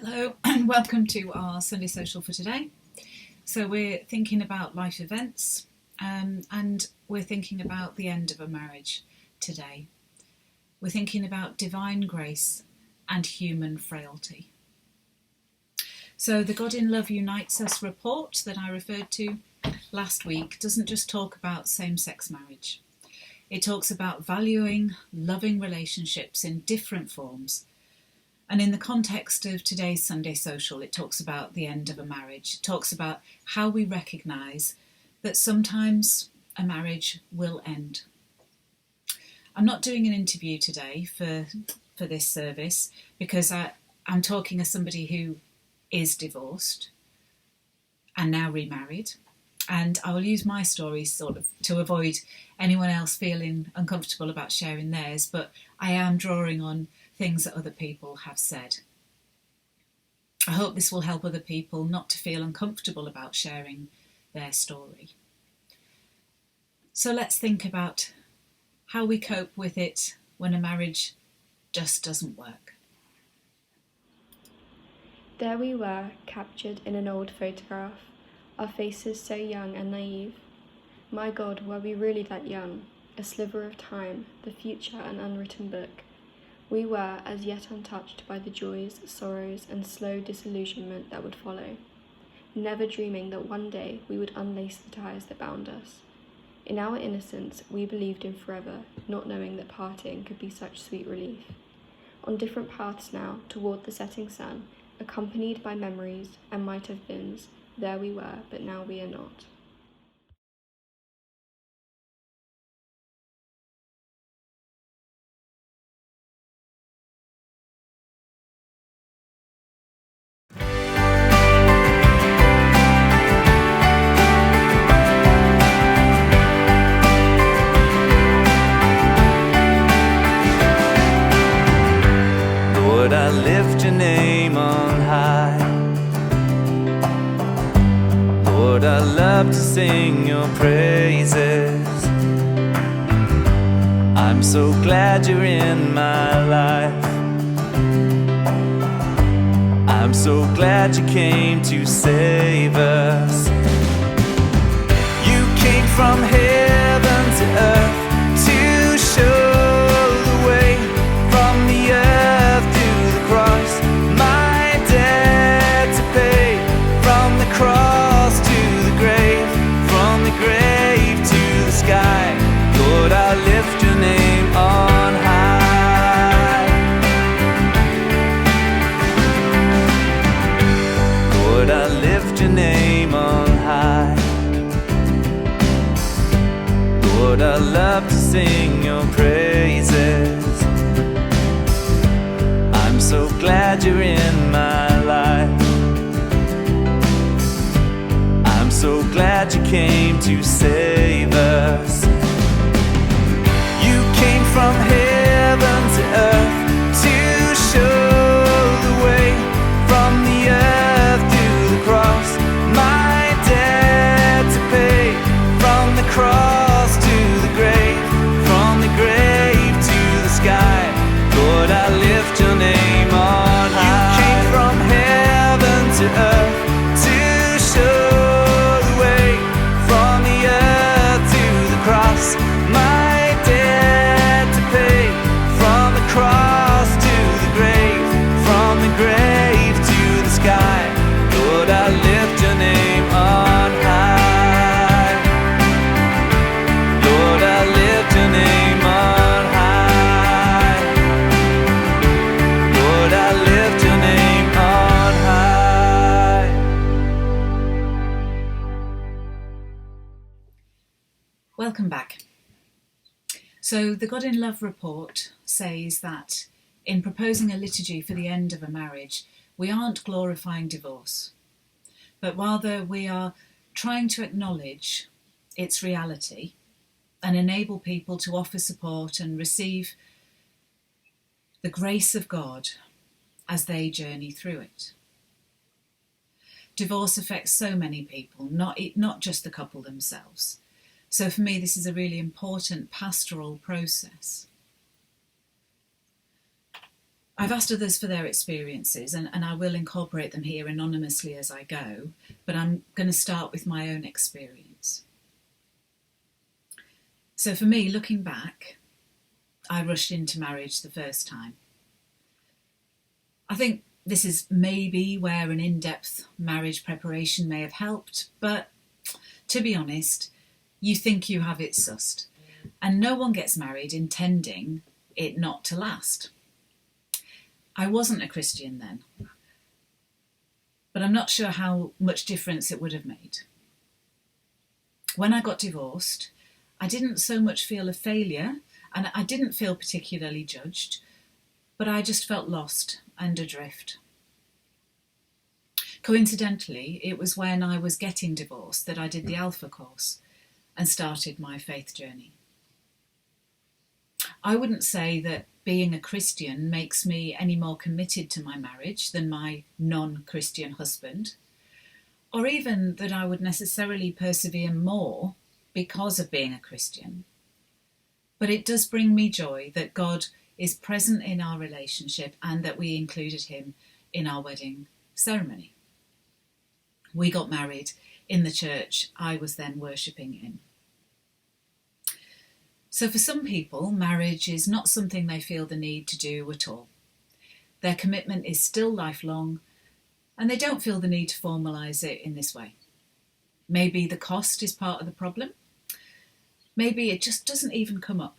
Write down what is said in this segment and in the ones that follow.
Hello and welcome to our Sunday Social for today. So we're thinking about life events and we're thinking about the end of a marriage today. We're thinking about divine grace and human frailty. So the God in Love Unites Us report that I referred to last week doesn't just talk about same-sex marriage. It talks about valuing loving relationships in different forms. And in the context of today's Sunday Social, it talks about the end of a marriage. It talks about how we recognise that sometimes a marriage will end. I'm not doing an interview today for this service because I'm talking as somebody who is divorced and now remarried. And I will use my story sort of to avoid anyone else feeling uncomfortable about sharing theirs, but I am drawing on things that other people have said. I hope this will help other people not to feel uncomfortable about sharing their story. So let's think about how we cope with it when a marriage just doesn't work. There we were, captured in an old photograph, our faces so young and naive. My God, were we really that young? A sliver of time, the future an unwritten book. We were as yet untouched by the joys, sorrows, and slow disillusionment that would follow, never dreaming that one day we would unlace the ties that bound us. In our innocence, we believed in forever, not knowing that parting could be such sweet relief. On different paths now, toward the setting sun, accompanied by memories and might-have-beens, there we were, but now we are not. Lord, I lift your name on high. Lord, I love to sing your praises. I'm so glad you're in my life. I'm so glad you came to save us. You came from heaven to earth to show the way, from the earth to the cross, my debt to pay, from the cross to the grave, from the grave to the sky. Lord, I lift your name on high. Lord, I lift your name on high. Lord, I love to sing your praises. I'm so glad you're in my life. I'm so glad you came to save us. You came from heaven to earth to show the way, from the earth to the cross, my debt to pay, from the cross to the grave, from the grave to the sky. Lord, I lift your name on high. You came from heaven to earth to show the way, from the earth to the cross, my debt to pay, from the cross to the grave, from the grave to the sky. Lord, I lift your name on high. Lord, I lift your name on high. Lord, I lift your name on high. Welcome back. So the God in Love report says that in proposing a liturgy for the end of a marriage, we aren't glorifying divorce, but rather we are trying to acknowledge its reality and enable people to offer support and receive the grace of God as they journey through it. Divorce affects so many people, not just the couple themselves. So for me, this is a really important pastoral process. I've asked others for their experiences, and I will incorporate them here anonymously as I go, but I'm going to start with my own experience. So for me, looking back, I rushed into marriage the first time. I think this is maybe where an in-depth marriage preparation may have helped, but to be honest, you think you have it sussed, and no one gets married intending it not to last. I wasn't a Christian then, but I'm not sure how much difference it would have made. When I got divorced, I didn't so much feel a failure, and I didn't feel particularly judged, but I just felt lost and adrift. Coincidentally, it was when I was getting divorced that I did the Alpha course and started my faith journey. I wouldn't say that being a Christian makes me any more committed to my marriage than my non-Christian husband, or even that I would necessarily persevere more because of being a Christian. But it does bring me joy that God is present in our relationship and that we included him in our wedding ceremony. We got married in the church I was then worshipping in. So for some people, marriage is not something they feel the need to do at all. Their commitment is still lifelong, and they don't feel the need to formalise it in this way. Maybe the cost is part of the problem. Maybe it just doesn't even come up.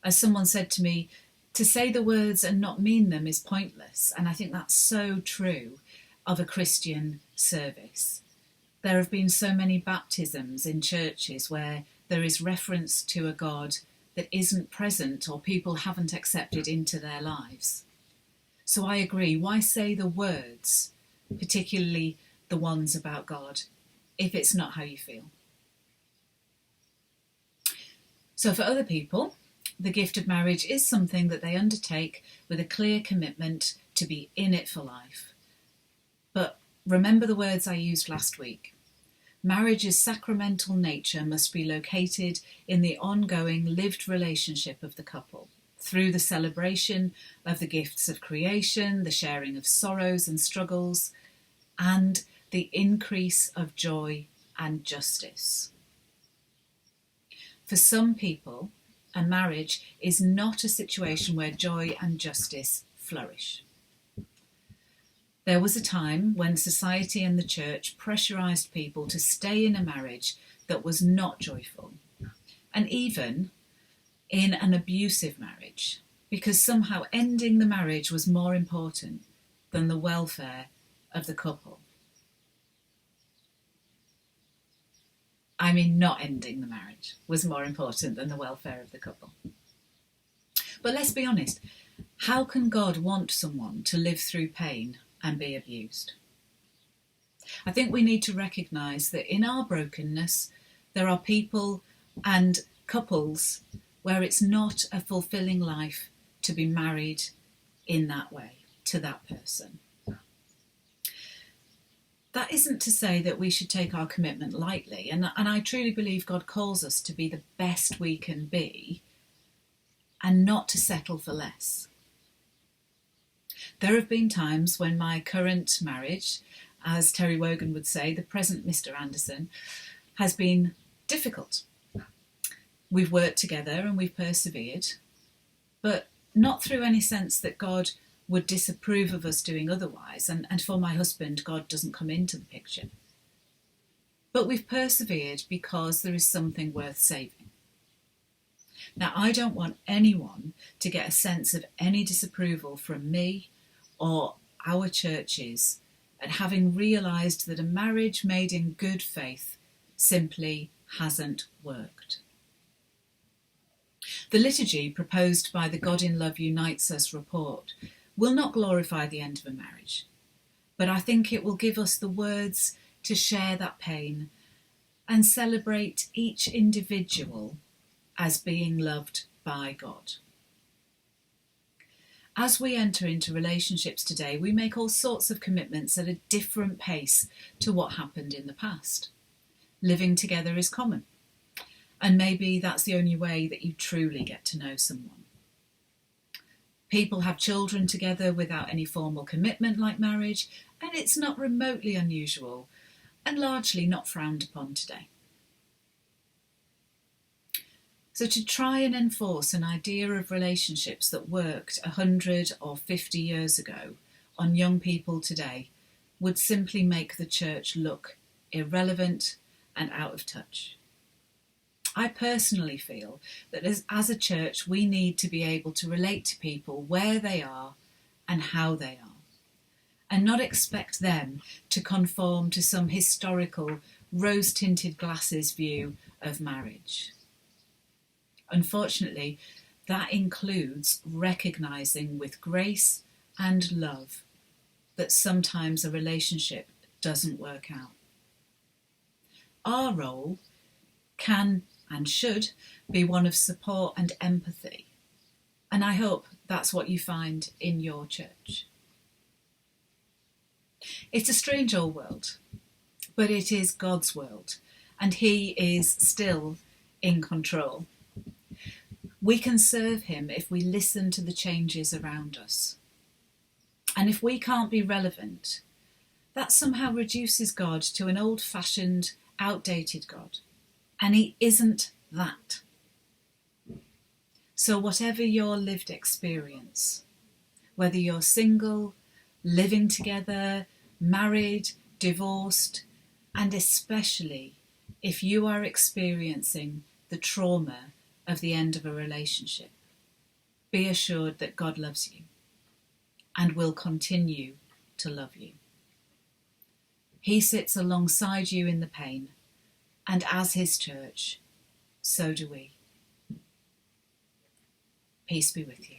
As someone said to me, to say the words and not mean them is pointless, and I think that's so true of a Christian service. There have been so many baptisms in churches where there is reference to a God that isn't present or people haven't accepted into their lives. So I agree, why say the words, particularly the ones about God, if it's not how you feel? So for other people, the gift of marriage is something that they undertake with a clear commitment to be in it for life. But remember the words I used last week. Marriage's sacramental nature must be located in the ongoing lived relationship of the couple, through the celebration of the gifts of creation, the sharing of sorrows and struggles, and the increase of joy and justice. For some people, a marriage is not a situation where joy and justice flourish. There was a time when society and the church pressurised people to stay in a marriage that was not joyful, and even in an abusive marriage, because somehow ending the marriage was more important than the welfare of the couple. I mean, not ending the marriage was more important than the welfare of the couple. But let's be honest, how can God want someone to live through pain and be abused? I think we need to recognise that in our brokenness, there are people and couples where it's not a fulfilling life to be married in that way to that person. That isn't to say that we should take our commitment lightly, and I truly believe God calls us to be the best we can be and not to settle for less. There have been times when my current marriage, as Terry Wogan would say, the present Mr. Anderson, has been difficult. We've worked together and we've persevered, but not through any sense that God would disapprove of us doing otherwise, and for my husband, God doesn't come into the picture. But we've persevered because there is something worth saving. Now, I don't want anyone to get a sense of any disapproval from me or our churches at having realised that a marriage made in good faith simply hasn't worked. The liturgy proposed by the God in Love Unites Us report will not glorify the end of a marriage, but I think it will give us the words to share that pain and celebrate each individual as being loved by God. As we enter into relationships today, we make all sorts of commitments at a different pace to what happened in the past. Living together is common, and maybe that's the only way that you truly get to know someone. People have children together without any formal commitment like marriage, and it's not remotely unusual and largely not frowned upon today. So to try and enforce an idea of relationships that worked 100 or 50 years ago on young people today would simply make the church look irrelevant and out of touch. I personally feel that as a church, we need to be able to relate to people where they are and how they are, and not expect them to conform to some historical rose-tinted glasses view of marriage. Unfortunately, that includes recognising with grace and love that sometimes a relationship doesn't work out. Our role can and should be one of support and empathy, and I hope that's what you find in your church. It's a strange old world, but it is God's world, and He is still in control. We can serve Him if we listen to the changes around us. And if we can't be relevant, that somehow reduces God to an old-fashioned, outdated God. And He isn't that. So whatever your lived experience, whether you're single, living together, married, divorced, and especially if you are experiencing the trauma of the end of a relationship, be assured that God loves you and will continue to love you. He sits alongside you in the pain, and as His church, so do we. Peace be with you.